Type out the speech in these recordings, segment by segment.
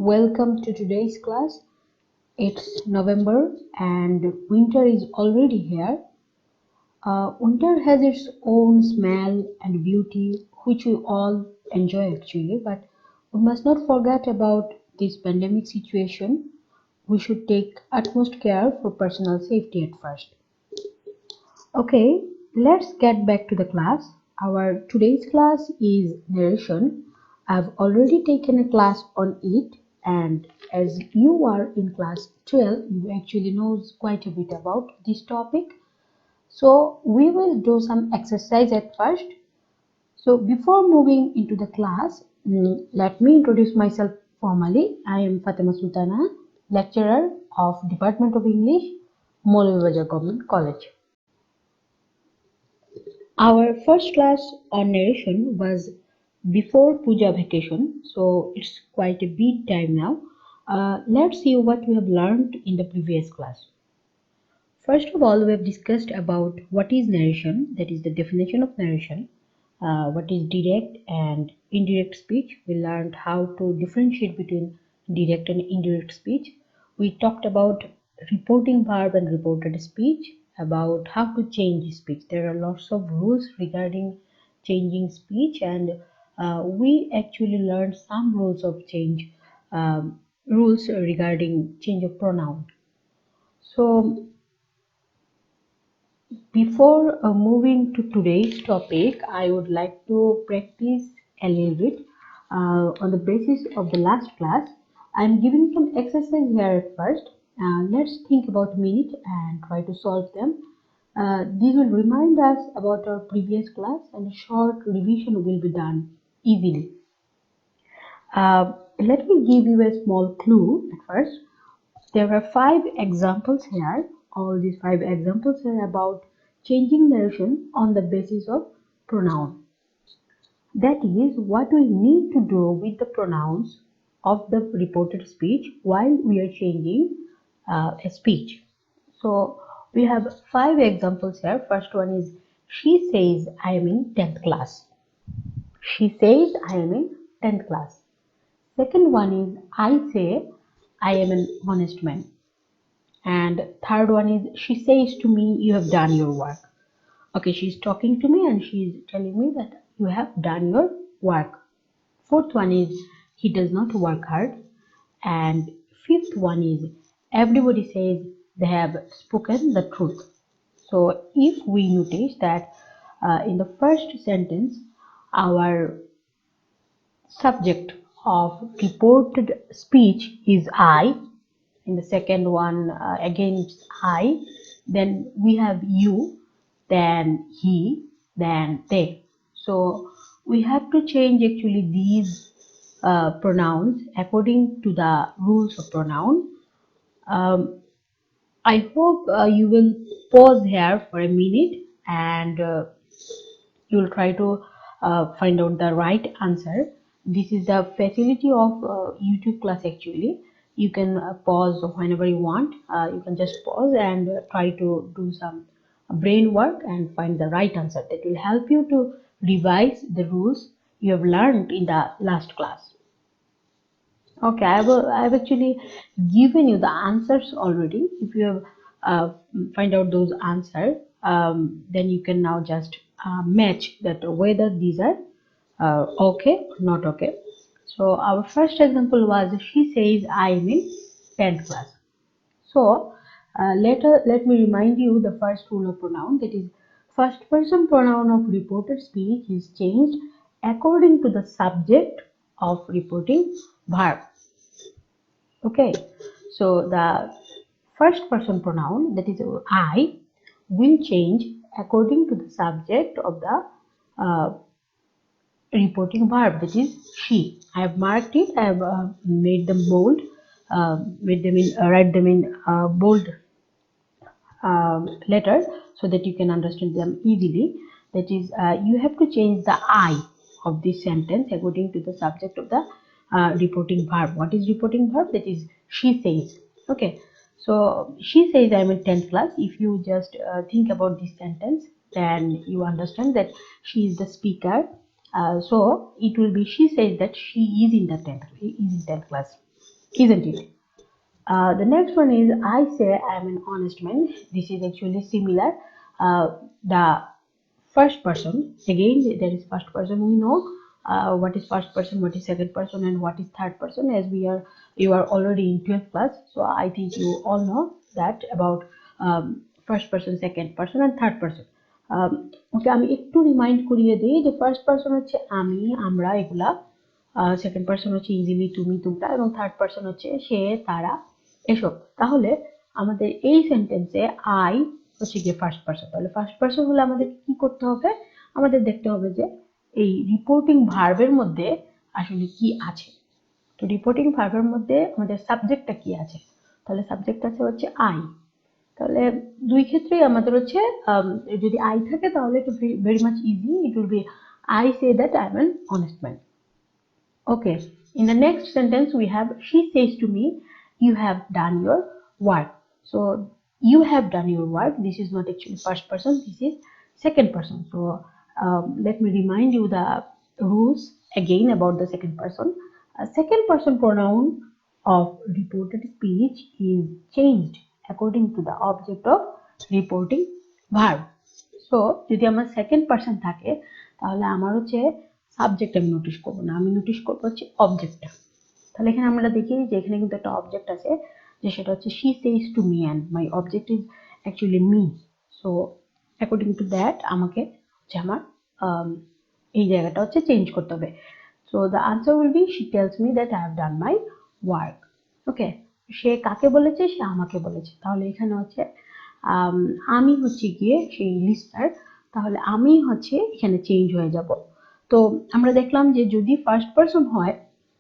welcome to today's class. It's November and winter is already here. Winter has its own smell and beauty, which we all enjoy actually, but we must not forget about this pandemic situation. We should take utmost care for personal safety at first. Okay, let's get back to the class. Our today's class is narration. I've already taken a class on it, and as you are in class 12, you actually knows quite a bit about this topic. So we will do some exercise at first. So before moving into the class, let me introduce myself formally. I am Fatima Sultana, lecturer of Department of English, Maulvi Government College. Our first class on narration was before Puja vacation, so it's quite a bit time now. Let's see what we have learned in the previous class. First of all, we have discussed about what is narration, that is the definition of narration, what is direct and indirect speech. We learned how to differentiate between direct and indirect speech. We talked about reporting verb and reported speech, about how to change speech. There are lots of rules regarding changing speech, and we actually learned some rules of change, rules regarding change of pronoun. So before moving to today's topic, I would like to practice a little bit on the basis of the last class. I'm giving some exercise here at first. Let's think about a minute and try to solve them. These will remind us about our previous class, and a short revision will be done easily. Let me give you a small clue at first. There are 5 examples here. All these 5 examples are about changing narration on the basis of pronoun. That is what we need to do with the pronouns of the reported speech while we are changing a speech. So we have 5 examples here. First one is she says I am in 10th class. She says I am in 10th class. Second one is I say I am an honest man. And third one is she says to me, you have done your work. Okay, she's talking to me and she's telling me that you have done your work. Fourth one is he does not work hard. And fifth one is everybody says they have spoken the truth. So if we notice that in the first sentence, our subject of reported speech is I. In the second one, again it's I. Then we have you, then he, then they. So we have to change actually these pronouns according to the rules of pronoun. I hope you will pause here for a minute and you will try to find out the right answer. This is the facility of YouTube class actually. You can pause whenever you want. You can just pause and try to do some brain work and find the right answer. That will help you to revise the rules you have learned in the last class. Okay, I've actually given you the answers already. If you have find out those answers, then you can now just match that whether these are okay or not okay. So our first example was she says I am in 10th class. So let me remind you the first rule of pronoun, that is first person pronoun of reported speech is changed according to the subject of reporting verb. Okay, so the first person pronoun, that is I, will change according to the subject of the reporting verb, that is she. I have marked it. I have made them bold, made them in write them in bold letters so that you can understand them easily. That is, you have to change the I of this sentence according to the subject of the reporting verb. What is reporting verb? That is she says. Okay, so she says I'm in 10th class. If you just think about this sentence, then you understand that she is the speaker. So it will be she says that she is in the 10th class. isn't it? The next one is I say I'm an honest man. This is actually similar. The first person, again there is first person, we know what is first person, what is second person, and what is third person, as you are already in 12th class, so I think you all know that about first person, second person, and third person. ওকে আমি একটু remind করিয়ে দিই যে first person হচ্ছে আমি, আমরা, এগুলা। Second person হচ্ছে ইজিলি তুমি, তোমরা, এবং থার্ড পারসন হচ্ছে সে, তারা, এসব। তাহলে আমাদের এই সেন্টেন্সে আই হচ্ছে গিয়ে ফার্স্ট পারসন। তাহলে ফার্স্ট পারসন হলে আমাদের কি করতে হবে? আমাদের দেখতে হবে যে এই রিপোর্টিং ভার্বের মধ্যে আসলে কি আছে। তো রিপোর্টিং ভার্বের মধ্যে আমাদের সাবজেক্টটা কি আছে? তাহলে সাবজেক্ট আছে হচ্ছে আই। তাহলে দুই ক্ষেত্রেই আমাদের হচ্ছে যদি আই থাকে তাহলে it very much easy, it will be I say that I am an honest man. Okay, in the next sentence we have she says to me, you have done your work. So you have done your work, this is not actually first person, this is second person. So let me remind you the rules again about the second person. A second person pronoun of reported speech is changed according to the object of reporting verb. So যদি আমার second person থাকে তাহলে আমার হচ্ছে subject আমি notice করবো না, আমি নোটিশ করবো হচ্ছে অবজেক্টটা। তাহলে এখানে আমরা দেখি যে এখানে কিন্তু একটা অবজেক্ট আছে, যে সেটা হচ্ছে she says to me and my object is actually me. So according to that আমাকে হচ্ছে আমার এই জায়গাটা হচ্ছে চেঞ্জ করতে হবে। So the answer will be she tells me that I have done my work. Okay, সে কাকে বলেছে? সে আমাকে বলেছে। তাহলে এখানে হচ্ছে আমি হচ্ছে গিয়ে সেই লিস্টার, তাহলে আমি হচ্ছে এখানে চেঞ্জ হয়ে যাব। তো আমরা দেখলাম যে যদি ফার্স্ট পারসন হয়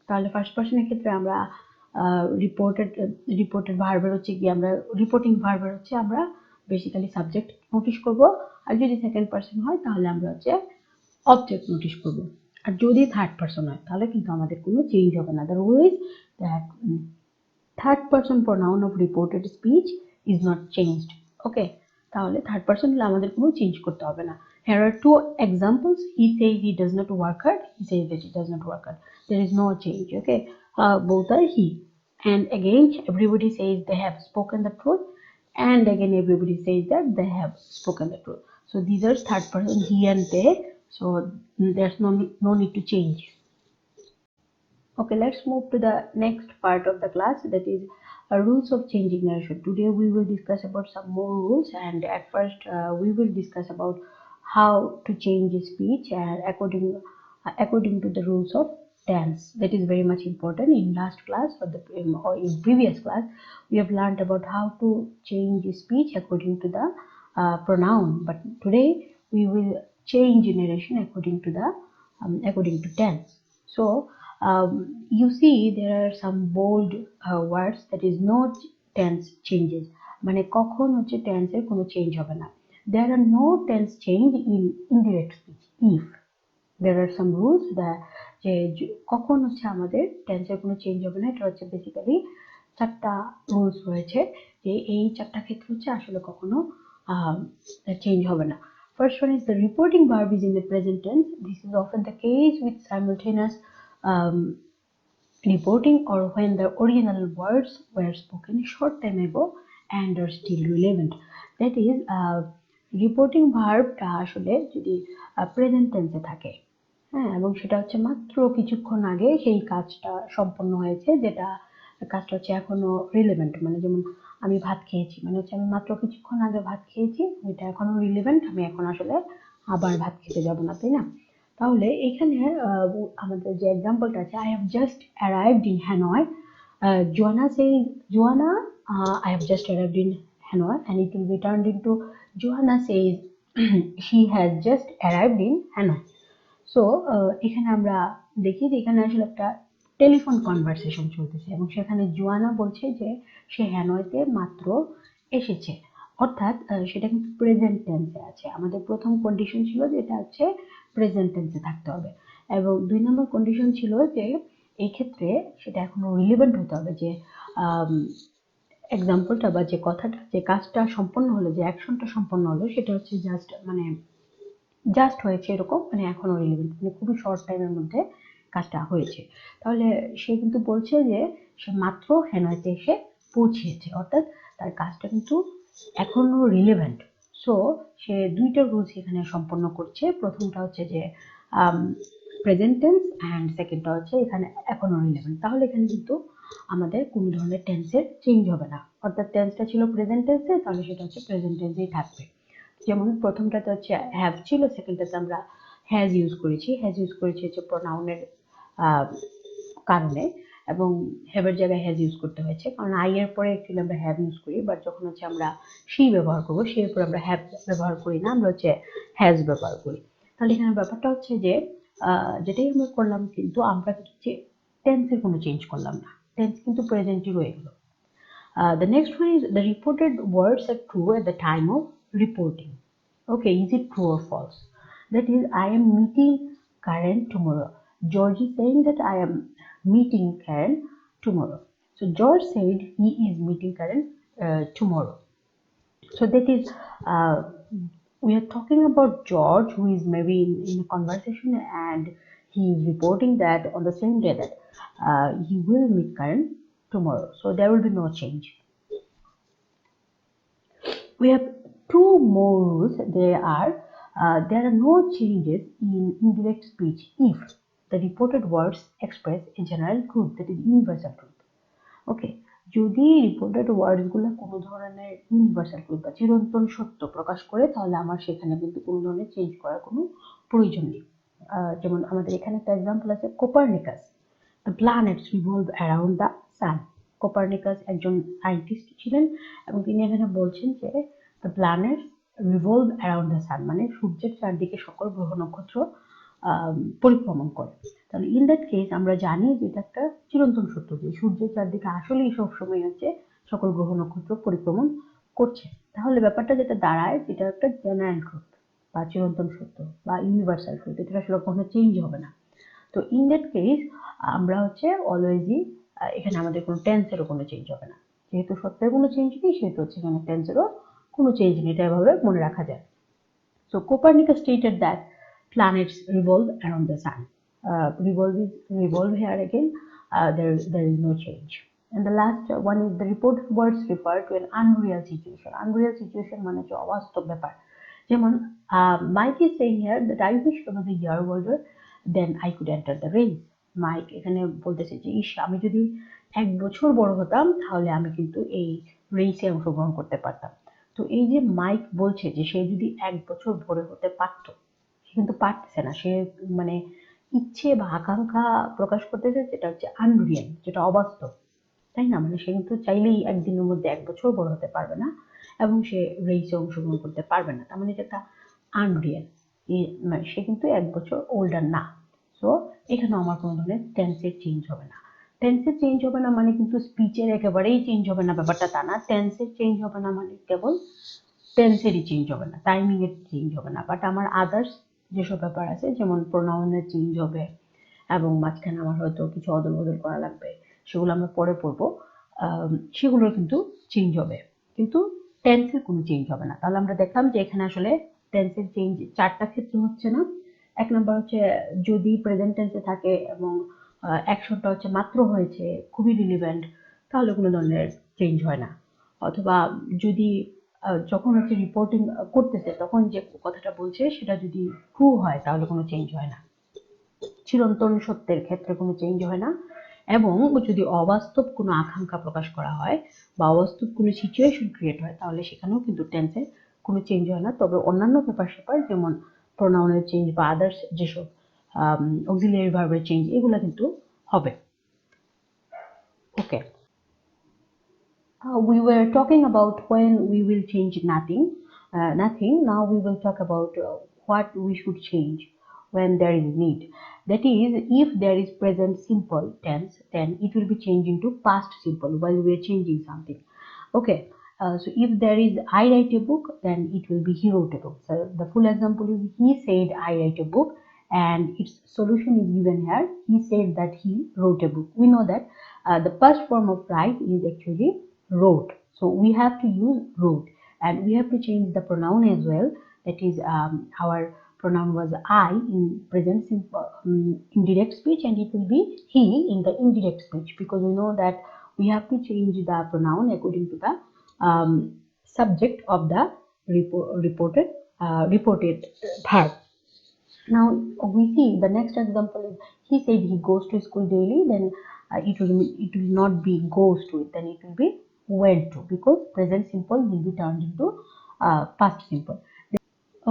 তাহলে ফার্স্ট পারসনের ক্ষেত্রে আমরা রিপোর্টেড রিপোর্টেড ভার্বের হচ্ছে গিয়ে আমরা রিপোর্টিং ভার্বের হচ্ছে আমরা বেসিক্যালি সাবজেক্ট নোটিশ করব। আর যদি সেকেন্ড পারসন হয় তাহলে আমরা হচ্ছে অবজেক্ট নোটিশ করব। আর যদি থার্ড পারসন হয় তাহলে কিন্তু আমাদের কোনো চেঞ্জ হবে না। The rule is that third person pronoun of reported speech is not changed. Okay, তাহলে থার্ড পারসন হলে আমাদের কোনো চেঞ্জ করতে হবে না। Here are two examples. He says he does not work hard. He says that he does not work hard. There is no change. Okay, both are he. And again, everybody says they have spoken the truth. And again, everybody says that they have spoken the truth. So these are third person, he and they. So there's no need to change. Okay, let's move to the next part of the class, that is rules of changing narration. Today we will discuss about some more rules, and at first we will discuss about how to change speech and according to the rules of tense. That is very much important. In last class or in previous class we have learned about how to change speech according to the pronoun, but today we will change narration according to the according to tense. So you see there are some bold words, that is no tense changes, মানে কখন হচ্ছে টেন্সের কোনো change হবে না। There are no tense change in indirect speech if there are some rules that যে কখন হচ্ছে আমাদের টেন্সের কোনো চেঞ্জ হবে না। এটা হচ্ছে বেসিক্যালি চারটা রুলস রয়েছে, যে এই চারটা ক্ষেত্রে হচ্ছে আসলে কখনো চেঞ্জ হবে না। First one is the reporting verb is in the present tense. This is often the case with simultaneous um, reporting or when the original words were spoken a short time ago and are still relevant. That is, reporting verb টা আসলে যদি present টেন্সে থাকে, হ্যাঁ, এবং সেটা হচ্ছে মাত্র কিছুক্ষণ আগে সেই কাজটা সম্পন্ন হয়েছে, যেটা কাজটা হচ্ছে এখনো রিলেভেন্ট। মানে যেমন আমি ভাত খেয়েছি, মানে হচ্ছে আমি মাত্র কিছুক্ষণ আগে ভাত খেয়েছি, এটা এখনো রিলেভেন্ট, আমি এখন আসলে আবার ভাত খেতে যাব না, তাই না? তাহলে এখানে আমাদের যে এক্সাম্পলটা আছে, I have just arrived in Hanoi, জোয়ানা Sage জোয়ানা I have just arrived in Hanoi, and it will be turned into Joanna says she has just arrived in Hanoi. So এখানে আমরা দেখি যে এখানে আসলে একটা টেলিফোন কনভারসেশন চলতেছে, এবং সেখানে জোয়ানা বলছে যে সে হ্যানয়তে মাত্র এসেছে, অর্থাৎ সেটা কিন্তু প্রেজেন্ট টেন্সে আছে। আমাদের প্রথম কন্ডিশন ছিল যে এটা হচ্ছে প্রেজেন্ট টেন্সে থাকতে হবে, এবং 2 নম্বর কন্ডিশন ছিল যে এই ক্ষেত্রে সেটা এখনো রিলেভেন্ট হতে হবে, যে এক্সাম্পলটা বা যে কথাটা, যে কাজটা সম্পন্ন হলো, যে অ্যাকশনটা সম্পন্ন হলো, সেটা হচ্ছে জাস্ট হয়েছে এরকম, মানে এখনো রিলেভেন্ট, মানে খুবই শর্ট টাইমের মধ্যে কাজটা হয়েছে। তাহলে সে কিন্তু বলছে যে সে মাত্র হ্যানয়তে এসে পৌঁছিয়েছে, অর্থাৎ তার কাজটা কিন্তু এখনো রিলেভেন্ট। সো সে দুইটা রুলস এখানে সম্পন্ন করছে। প্রথমটা হচ্ছে যে প্রেজেন্ট টেন্স, অ্যান্ড সেকেন্ডটা হচ্ছে এখানে এখনো রিলেভেন্ট। তাহলে এখানে কিন্তু আমাদের কোনো ধরনের টেন্সের চেঞ্জ হবে না, অর্থাৎ টেন্সটা ছিল প্রেজেন্ট টেন্সে, তাহলে সেটা হচ্ছে প্রেজেন্ট টেন্সেই থাকবে। যেমন প্রথমটাতে হচ্ছে হ্যাভ ছিল, সেকেন্ডটাতে আমরা হ্যাজ ইউজ করেছি। হ্যাজ ইউজ করেছি হচ্ছে প্রোনাউনের কারণে, এবং হ্যাভের জায়গায় হ্যাজ ইউজ করতে হয়েছে, কারণ আই এর পরে অ্যাকচুয়ালি আমরা হ্যাভ ইউজ করি, বাট যখন হচ্ছে আমরা শি ব্যবহার করবো, সি এর পরে আমরা হ্যাভ ব্যবহার করি না, আমরা হচ্ছে হ্যাজ ব্যবহার করি। তাহলে এখানে ব্যাপারটা হচ্ছে যে যেটাই আমরা করলাম, কিন্তু আমরা হচ্ছে টেন্সের কোনো চেঞ্জ করলাম না, টেন্স কিন্তু প্রেজেন্টই রয়ে গেল। The next one is the reported words are true at the time of reporting. Okay, is it true or false? That is, I am meeting Karen tomorrow. George is saying that I am meeting Karen tomorrow. So George said he is meeting Karen tomorrow. So that is, we are talking about George, who is maybe in a conversation, and he is reporting that on the same day that he will meet Karen tomorrow. So there will be no change. We have two more rules. There are no changes in indirect speech if the reported words express a general truth, that is universal truth. ওকে, যদি reported ওয়ার্ডসগুলো কোনো ধরনের universal truth বা চিরন্তন সত্য প্রকাশ করে, তাহলে আমার সেখানে কিন্তু কোনো ধরনের চেঞ্জ করার কোনো প্রয়োজন নেই। যেমন আমাদের এখানে একটা এক্সাম্পল আছে, Copernicus, the planets revolve around the sun. Copernicus একজন সায়েন্টিস্ট ছিলেন, এবং তিনি এখানে বলছেন যে the planets revolve around the sun, মানে সূর্যের চারদিকে সকল গ্রহ নক্ষত্র পরিক্রমণ করে। তাহলে ইন দ্যাট কেস আমরা জানি যে এটা একটা চিরন্তন সত্য, যে সূর্যের চারদিকে আসলেই সবসময় হচ্ছে সকল গ্রহ নক্ষত্র পরিক্রমণ করছে। তাহলে ব্যাপারটা যেটা দাঁড়ায়, যেটা একটা জেনারেল ট্রুথ বা চিরন্তন সত্য বা ইউনিভার্সাল ট্রুথ, এটা আসলে কখনো চেঞ্জ হবে না। তো ইন দ্যাট কেস আমরা হচ্ছে অলওয়েজই এখানে আমাদের কোনো টেন্সেরও কোনো চেঞ্জ হবে না, যেহেতু সত্যের কোনো চেঞ্জ নেই, সেহেতু হচ্ছে এখানে টেন্সেরও কোনো চেঞ্জ নেই, এটা এভাবে মনে রাখা যায়। So Copernicus stated that planets revolve around the sun. Revolve here again. There is no change. And the last one is the reported words refer to an unreal situation. Unreal situation মানে হচ্ছে অবাস্তব ব্যাপার। যেমন Mike is saying here that I wish I was a year older, then I could enter the race. Mike এখানে বলতেছে যে ইস, আমি যদি 1 বছর বড় হতাম, তাহলে আমি কিন্তু এই রেসে অংশগ্রহণ করতে পারতাম। তো এই যে মাইক বলছে যে সে যদি 1 বছর বড় হতে পারত, সে কিন্তু পারতেছে না। সে মানে ইচ্ছে বা আকাঙ্ক্ষা প্রকাশ করতেছে, যেটা হচ্ছে আনরিয়াল, যেটা অবাস্তব, তাই না? মানে সে কিন্তু চাইলেই একদিনের মধ্যে 1 বছর বড় হতে পারবে না, এবং সে রেসে অংশগ্রহণ করতে পারবে না। তার মানে এটা একটা আনরিয়াল, মানে সে কিন্তু 1 বছর ওল্ডার না। সো এখানে আমার কোনো ধরনের টেন্সের চেঞ্জ হবে না। টেন্সের চেঞ্জ হবে না মানে কিন্তু স্পিচের একেবারেই চেঞ্জ হবে না, ব্যাপারটা তা না। টেন্সের চেঞ্জ হবে না মানে কেবল টেন্সেরই চেঞ্জ হবে না, টাইমিং এর চেঞ্জ হবে না, বাট আমার আদার্স যেসব ব্যাপার আছে, যেমন প্রোনাউনের চেঞ্জ হবে, এবং মাঝখানে আমার হয়তো কিছু অদল বদল করা লাগবে, সেগুলো আমরা পরে পড়বো, সেগুলোর কিন্তু চেঞ্জ হবে, কিন্তু টেন্সের কোনো চেঞ্জ হবে না। তাহলে আমরা দেখলাম যে এখানে আসলে টেন্সের চেঞ্জ 4টা ক্ষেত্রে হচ্ছে না। 1 নম্বর হচ্ছে যদি প্রেজেন্ট টেন্সে থাকে এবং অ্যাকশনটা হচ্ছে মাত্র হয়েছে, খুবই রিলিভেন্ট, তাহলে কোনো ধরনের চেঞ্জ হয় না। অথবা যদি যখন হচ্ছে রিপোর্টিং করতেছে, তখন যে কথাটা বলছে সেটা যদি ট্রু হয়, তাহলে কোনো চেঞ্জ হয় না। চিরন্তন সত্যের ক্ষেত্রে কোনো চেঞ্জ হয় না। এবং যদি অবাস্তব কোনো আকাঙ্ক্ষা প্রকাশ করা হয় বা অবাস্তব কোনো সিচুয়েশন ক্রিয়েট হয়, তাহলে সেখানেও কিন্তু টেন্সের কোনো চেঞ্জ হয় না। তবে অন্যান্য ব্যাপার যেমন প্রোনাউনের চেঞ্জ বা আদার্স যেসব অক্সিলিয়ারি ভার্বের চেঞ্জ, এগুলো কিন্তু হবে। ওকে, we were talking about when we will change nothing. Now we will talk about what we should change when there is need. That is, if there is present simple tense, then it will be changed into past simple while we are changing something. Okay, so if there is I write a book, then it will be he wrote a book. So the full example is he said I write a book, and its solution is given here. He said that he wrote a book. We know that the past form of write is actually wrote, so we have to use wrote, and we have to change the pronoun as well. That is, our pronoun was I in present simple indirect speech, and it will be he in the indirect speech, because we know that we have to change the pronoun according to the subject of the reported verb. Now we see the next example is he said he goes to school daily. Then it will not be goes to, then it will be went to, because present simple will be turned into past simple.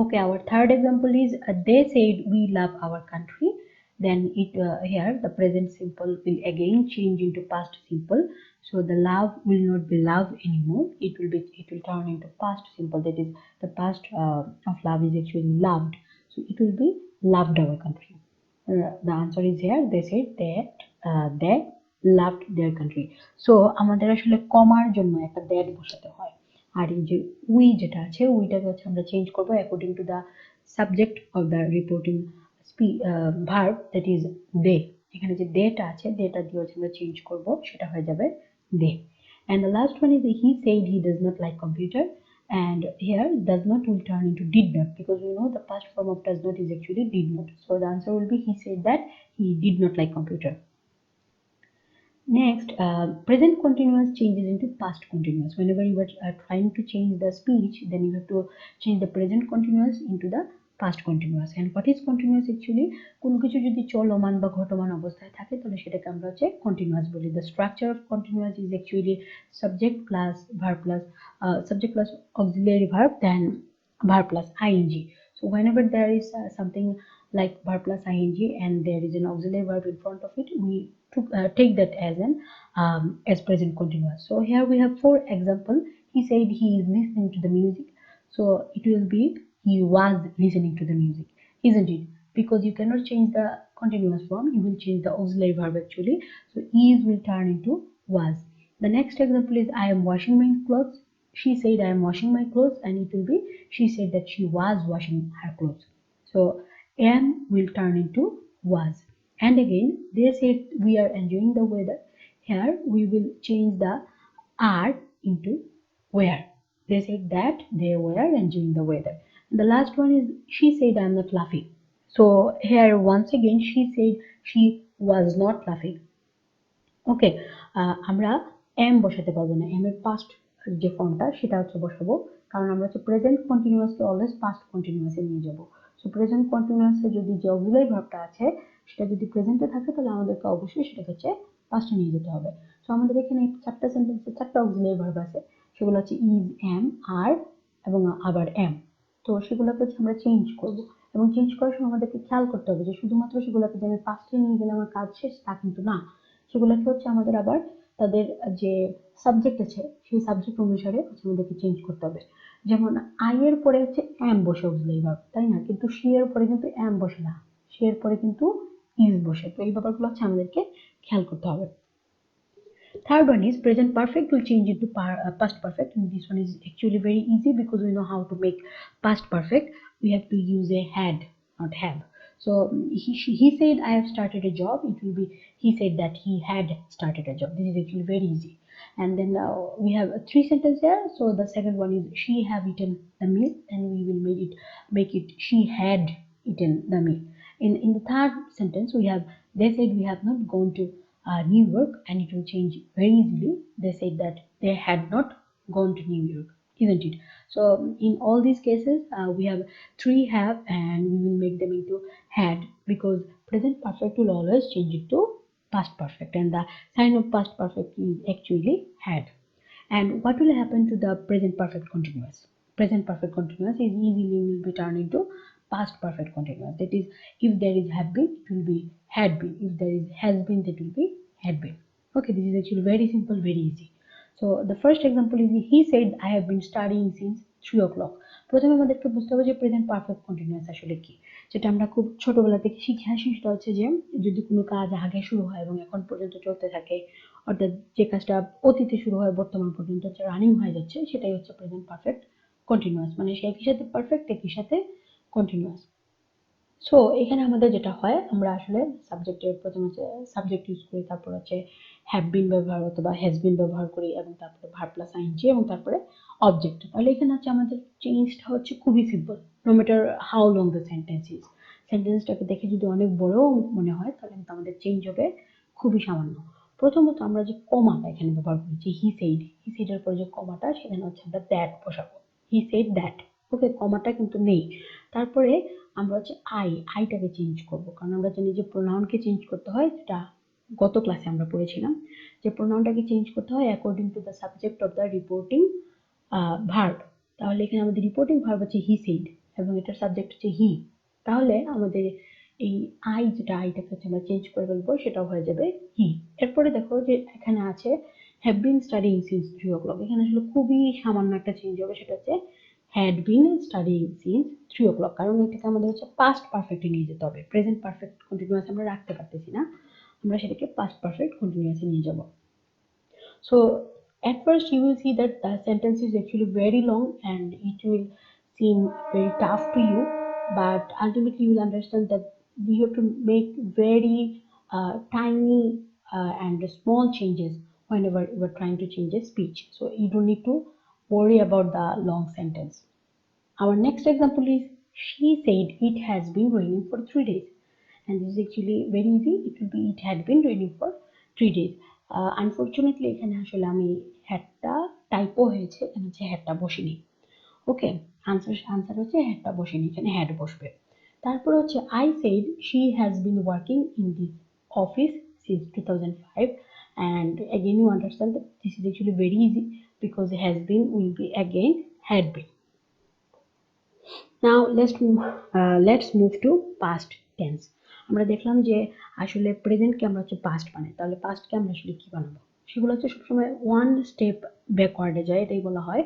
Okay, our third example is they said we love our country. Then here the present simple will again change into past simple. So the love will not be love anymore. It will turn into past simple. That is, the past of love is actually loved. So it will be loved our country. The answer is here. They said that they loved their country. So আমাদের আসলে কমার জন্য একটা that বসাতে হয়। আর এই যে we যেটা আছে, উইটাকে হচ্ছে আমরা চেঞ্জ করব according to the subject of the reporting verb, that is they. এখানে যে দেটা আছে, দেটা দিয়ে হচ্ছে আমরা চেঞ্জ করব, সেটা হয়ে যাবে দে। And the last one is he said he does not like computer, and here does not will turn into did not, because we know the past form of does not is actually did not. So the answer will be he said that he did not like computer. Next, present continuous changes into past continuous. Whenever you are trying to change the speech, then you have to change the present continuous into the past continuous. And what is continuous actually? কোনো কিছু যদি চলমান বা ঘটমান অবস্থায় থাকে তাহলে সেটাকে আমরা হচ্ছে continuous বলি। The structure of continuous is actually subject plus verb plus subject plus auxiliary verb, then verb plus ing. So whenever there is something like verb plus ing and there is an auxiliary verb in front of it, we take that as present continuous. So here we have 4 examples. He said he is listening to the music. So it will be he was listening to the music, isn't it? Because you cannot change the continuous form, you will change the auxiliary verb actually. So is will turn into was. The next example is I am washing my clothes. She said I am washing my clothes, and it will be she said that she was washing her clothes. So am will turn into was. And again, they said we are enjoying the weather. Here we will change the are into were. They said that they were enjoying the weather. And the last one is she said I am not laughing. So here once again she said she was not laughing. ওকে, আমরা M বসাতে পারবো না, M এর past যে ফর্মটা সেটা হচ্ছে বসাবো, কারণ আমরা হচ্ছে প্রেজেন্ট কন্টিনিউয়াসকে অলওয়েজ পাস্ট কন্টিনিউয়াসে নিয়ে যাব। সো প্রেজেন্ট কন্টিনিউয়াসে যদি যে অক্সিলারি ভার্বটা আছে সেটা যদি প্রেজেন্টে থাকে তাহলে আমাদেরকে অবশ্যই সেটাকে হচ্ছে পাস্টে নিয়ে যেতে হবে। সো আমাদের এখানে 4টা সেন্টেন্সে 4টা অক্সিলারি ভার্ব আছে, সেগুলো হচ্ছে ইজ, এম, আর এবং আবার এম। তো সেগুলোকে হচ্ছে আমরা চেঞ্জ করব, এবং চেঞ্জ করার সময় আমাদেরকে খেয়াল করতে হবে যে শুধুমাত্র সেগুলোকে যে আমি পাস্টে নিয়ে গেলে আমার কাজ শেষ তা কিন্তু না। সেগুলোকে হচ্ছে আমাদের আবার তাদের যে সাবজেক্ট আছে সেই সাবজেক্ট অনুসারে হচ্ছে আমাদেরকে চেঞ্জ করতে হবে। যেমন আই এর পরে হচ্ছে এম বসে অক্সিলারি ভার্ব, তাই না? কিন্তু শি এর পরে কিন্তু এম বসে না, শি এর পরে কিন্তু ইজ বসে। তো এই ব্যাপারগুলো হচ্ছে আমাদেরকে খেয়াল করতে হবে। Third one is present perfect will change into past perfect, and this one is actually very easy because we know how to make past perfect. We have to use a had, not have. So he said I have started a job. It will be he said that he had started a job. This is actually very easy. And then we have 3 sentences here. So the second one is she have eaten the meal, and we will make it she had eaten the meal. In the third sentence we have they said we have not gone to New York, and it will change very easily. They said that they had not gone to New York, isn't it? So in all these cases we have 3 have, and we will make them into had, because present perfect will always change it to past perfect, and the sign of past perfect is actually had. And what will happen to the present perfect continuous? Present perfect continuous is easily will be turned into past perfect continuous. That is, if there is have been, it will be had been. If there is has been, that will be had been. Okay, this is actually very simple, very easy. So the first example is he said I have been studying since 3 o'clock. প্রথমে আমাদেরকে বুঝতে হবে যে present perfect continuous আসলে কি, যেটা আমরা খুব ছোটবেলা থেকে শিখে আসি। সেটা হচ্ছে যে যদি কোনো কাজ আগে শুরু হয় এবং এখন পর্যন্ত চলতে থাকে, অর্থাৎ যে কাজটা অতীতে শুরু হয় বর্তমান পর্যন্ত রানিং হয়ে যাচ্ছে, সেটাই হচ্ছে প্রেজেন্ট পারফেক্ট কন্টিনিউয়াস। মানে সে একই সাথে পারফেক্ট, একই সাথে কন্টিনিউয়াস। সো এখানে আমাদের যেটা হয়, আমরা আসলে সাবজেক্টের প্রথমে হচ্ছে সাবজেক্ট ইউজ করি, তারপর হচ্ছে হ্যাভ বিন ব্যবহার অথবা হ্যাজ বিন ব্যবহার করি, এবং তারপরে ভার্ব প্লাস আইএনজি, এবং তারপরে অবজেক্ট। তাহলে এখানে হচ্ছে আমাদের চেঞ্জটা হচ্ছে খুবই simple, no matter how long the sentence is. সেন্টেন্সটাকে দেখে যদি অনেক বড় মনে হয় তাহলে কিন্তু আমাদের চেঞ্জ হবে খুবই সামান্য। প্রথমত আমরা যে কমাটা এখানে ব্যবহার করেছি হি সেইড এর পরে যে কমাটা সেখানে হচ্ছে আমরা দ্যাট বসাবো, হি সেইড দ্যাট। ওকে, কমাটা কিন্তু নেই। তারপরে আমরা হচ্ছে আইটাকে চেঞ্জ করব, কারণ আমরা জানি যে প্রোনাউনকে চেঞ্জ করতে হয়, যেটা গত ক্লাসে আমরা পড়েছিলাম যে প্রোনাউনটাকে চেঞ্জ করতে হয় according to the subject of the reporting verb. তাহলে এখানে আমাদের রিপোর্টিং ভার্ব হচ্ছে হি সেইড এবং এটার সাবজেক্ট হচ্ছে হি। তাহলে আমাদের এই আইটাকে হচ্ছে আমরা চেঞ্জ করে ফেলবো, সেটাও হয়ে যাবে হি। এরপরে দেখো যে এখানে আছে have been studying since 3 o'clock। এখানে আসলে খুবই সামান্য একটা চেঞ্জ হবে, সেটা হচ্ছে had been studying since 3 o'clock, কারণ এটাকে আমাদের হচ্ছে পাস্ট পারফেক্টে নিয়ে যেতে হবে। প্রেজেন্ট পারফেক্ট কন্টিনিউয়াস আমরা রাখতে পারতেছি না, আমরা সেটাকে পাস্ট পারফেক্ট কন্টিনিউয়াসে নিয়ে যাব। So at first you will see that the sentence is actually very long and it will seem very tough to you, but ultimately you will understand that you have to make very tiny and small changes whenever you are trying to change a speech. So you don't need to worry about the long sentence. Our next example is she said it has been raining for 3 days. And this is actually very easy. It will be it had been raining for 3 days. Unfortunately এখানে আসলে আমি হ্যাডটা টাইপও হয়েছে, এখানে হচ্ছে হ্যাডটা বসেনি। ওকে, answer হচ্ছে হ্যাডটা বসেনি, এখানে হ্যাড বসবে। তারপর হচ্ছে I said she has been working in this office since 2005, and again you understand that this is actually very easy because has been will be again had been. Now let's move to past tense. আমরা দেখলাম যে আসলে প্রেজেন্টকে আমরা হচ্ছে past বানাই, তাহলে পাস্টকে আমরা আসলে কি বানাবো? সেগুলো হচ্ছে সবসময় ওয়ান স্টেপ ব্যাকওয়ার্ডে যায়, এটাই বলা হয়।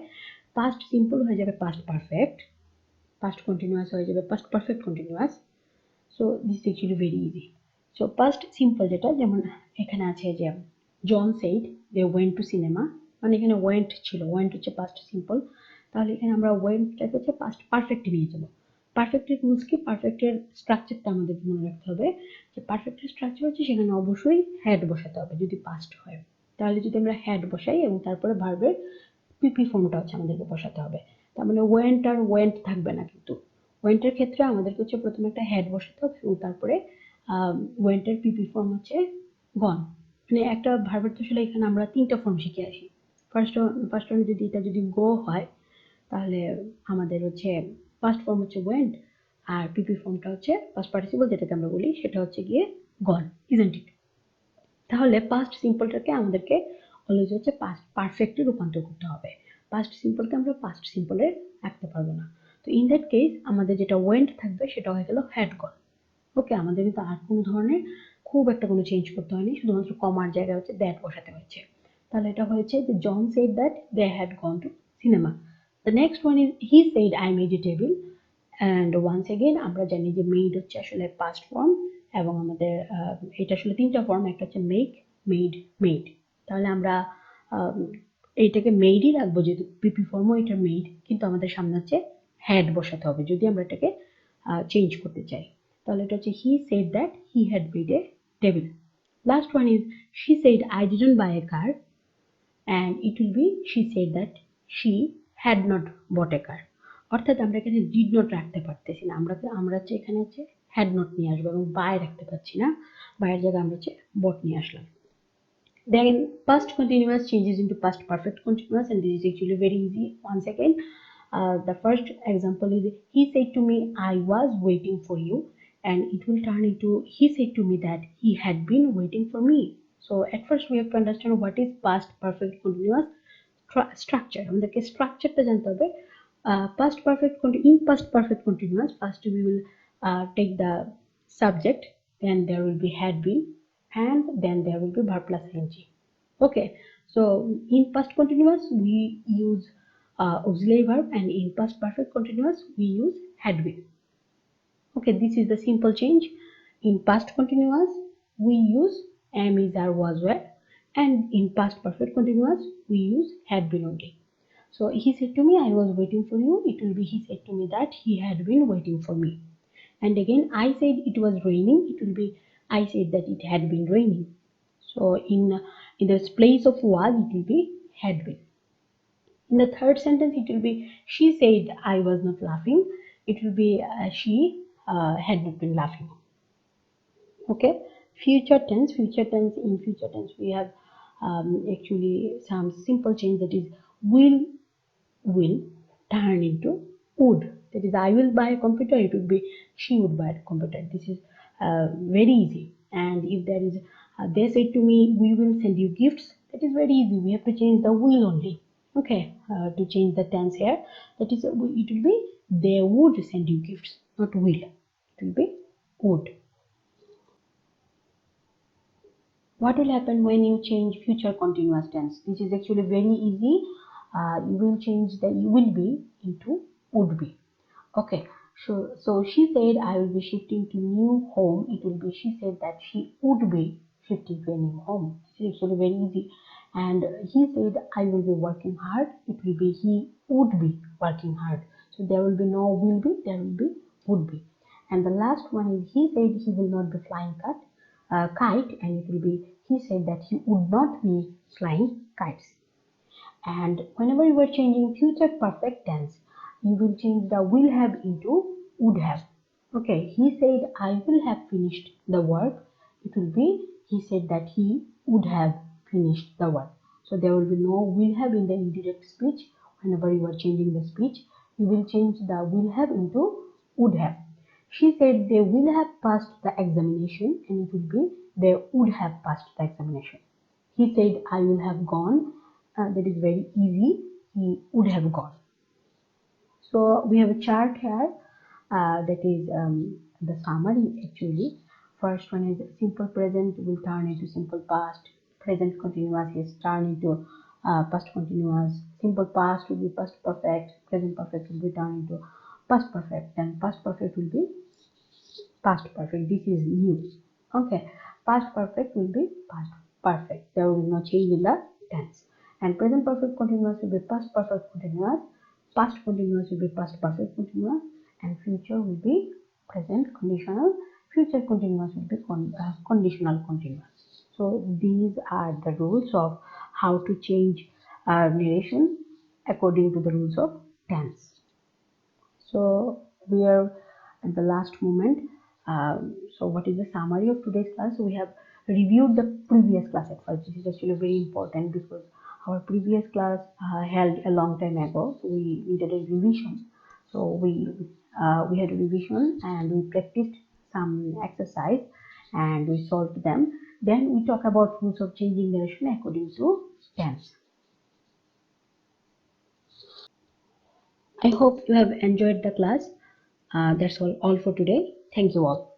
পাস্ট সিম্পল হয়ে যাবে পাস্ট পারফেক্ট, পাস্ট কন্টিনিউয়াস হয়ে যাবে past perfect continuous. So this actually very easy. So past simple যেটা, যেমন এখানে আছে যে John said they went to cinema, মানে এখানে ওয়েন্ট ছিল, ওয়েন্ট হচ্ছে পাস্ট সিম্পল, তাহলে এখানে আমরা ওয়েন্টটাকে হচ্ছে পাস্ট পারফেক্টে নিয়ে যাবো। পারফেক্টের রুলস কি, পারফেক্টের স্ট্রাকচারটা আমাদের মনে রাখতে হবে যে পারফেক্টের স্ট্রাকচার হচ্ছে সেখানে অবশ্যই হ্যাড বসাতে হবে যদি পাস্ট হয়। তাহলে যদি আমরা হ্যাড বসাই এবং তারপরে ভার্বের পিপি ফর্মটা হচ্ছে আমাদেরকে বসাতে হবে। তার মানে ওয়েন্ট আর ওয়েন্ট থাকবে না, কিন্তু ওয়েন্টের ক্ষেত্রে আমাদেরকে হচ্ছে প্রথমে একটা হ্যাড বসাতে হবে এবং তারপরে ওয়েন্টের পিপি ফর্ম হচ্ছে গন। মানে একটা ভার্বের তো আসলে এখানে আমরা 3টা ফর্ম শিখে আসি। ফার্স্ট ওয়ান যদি এটা যদি গো হয় তাহলে আমাদের হচ্ছে ফার্স্ট ফর্ম হচ্ছে ওয়েন্ট, আর পিপি ফর্মটা হচ্ছে পাস্ট পার্টিসিপল যেটাকে আমরা বলি সেটা হচ্ছে গিয়ে গন, ইজন্ট ইট? তাহলে পাস্ট সিম্পলটাকে আমাদেরকে অলওয়েজ হচ্ছে পাস্ট পারফেক্টে রূপান্তর করতে হবে। পাস্ট সিম্পলকে আমরা পাস্ট সিম্পলে রাখতে পারবো না। তো ইন দ্যাট কেস আমাদের যেটা ওয়েন্ট থাকবে সেটা হয়ে গেল হ্যাড গন। ওকে, আমাদের কিন্তু আর কোনো ধরনের খুব একটা কোনো চেঞ্জ করতে হয়নি, শুধুমাত্র কমার জায়গায় হচ্ছে দ্যাট বসাতে হয়েছে। তাহলে এটা হয়েছে যে John said that they had gone to cinema. The next one is he said I made a table. And once again আমরা জানি যে মেড হচ্ছে আসলে পাস্ট ফর্ম এবং আমাদের এটা আসলে 3টা ফর্ম, একটা হচ্ছে মেক, মেড, মেড। তাহলে আমরা এইটাকে মেডই রাখবো যেহেতু পিপি ফর্মও এটা মেড, কিন্তু আমাদের সামনে হচ্ছে হ্যাড বসাতে হবে যদি আমরা এটাকে চেঞ্জ করতে চাই। তাহলে এটা হচ্ছে he said that he had made a table. Last one is she said I didn't buy a car, and it will be she said that she had not bought a car. অর্থাৎ আমরা এখানে did not রাখতে পারতেছি না, আমরা হচ্ছে এখানে হচ্ছে হ্যাড নট নিয়ে আসবো এবং বাই রাখতে পারছি না, বাইয়ের জায়গায় আমরা হচ্ছে বট নিয়ে আসলাম। Then past continuous changes into past perfect continuous, and this is actually very easy. Once again, the first example is he said to me I was waiting for you, and it will turn into he said to me that he had been waiting for me. So at first we have to understand what is past perfect continuous structure. আমাদেরকে স্ট্রাকচারটা জানতে হবে। Past perfect in past perfect continuous, first we will take the subject, then there will be had been, and then there will be verb plus ing. Okay, so in past continuous we use auxiliary verb, and in past perfect continuous we use had been. Okay, this is the simple change. In past continuous we use am, is, are, was, were, and in past perfect continuous we use had been only. So he said to me I was waiting for you, it will be he said to me that he had been waiting for me. And again I said it was raining, it will be I said that it had been raining. So in the place of was it will be had been. In the third sentence it will be she said I was not laughing, it will be she had not been laughing. Okay, future tense we have actually some simple change, that is will turn into would. That is, I will buy a computer, it would be she would buy a computer. This is very easy. And if there is they said to me, we will send you gifts, that is very easy, we have to change the will only. Okay, to change the tense here, that is, it will be they would send you gifts, not will, it will be would. What will happen when you change future continuous tense? This is actually very easy. You will change the you will be into would be. Okay, so she said, I will be shifting to new home. It will be she said that she would be shifting to a new home. This is actually very easy. And he said, I will be working hard. It will be he would be working hard. So there will be no will be, there will be would be. And the last one is he said he will not be flying kite, and it will be he said that he would not be flying kites. And whenever you are changing future perfect tense, you will change the will have into would have. Okay, he said, I will have finished the work. It will be he said that he would have finished the work. So there will be no will have in the indirect speech. Whenever you are changing the speech, you will change the will have into would have. She said they will have passed the examination, and it will be they would have passed the examination. He said, I will have gone. That is very easy. He would have gone. So we have a chart here, that is the summary actually. First one is simple present will turn into simple past. Present continuous is turned into past continuous. Simple past will be past perfect. Present perfect will be turned into past perfect. Then past perfect will be past perfect. This is new. Okay, past perfect will be past perfect, there will be no change in the tense. And present perfect continuous will be past perfect continuous, past continuous will be past perfect continuous, and future will be present conditional, future continuous will be conditional continuous. So these are the rules of how to change narration according to the rules of tense. So we are at the last moment. So what is the summary of today's class? We have reviewed the previous class at first. This is actually very important because our previous class held a long time ago. So we needed a revision. So we had a revision and we practiced some exercise and we solved them. Then we talk about rules of changing narration according to tense. I hope you have enjoyed the class. That's all for today. Thank you all.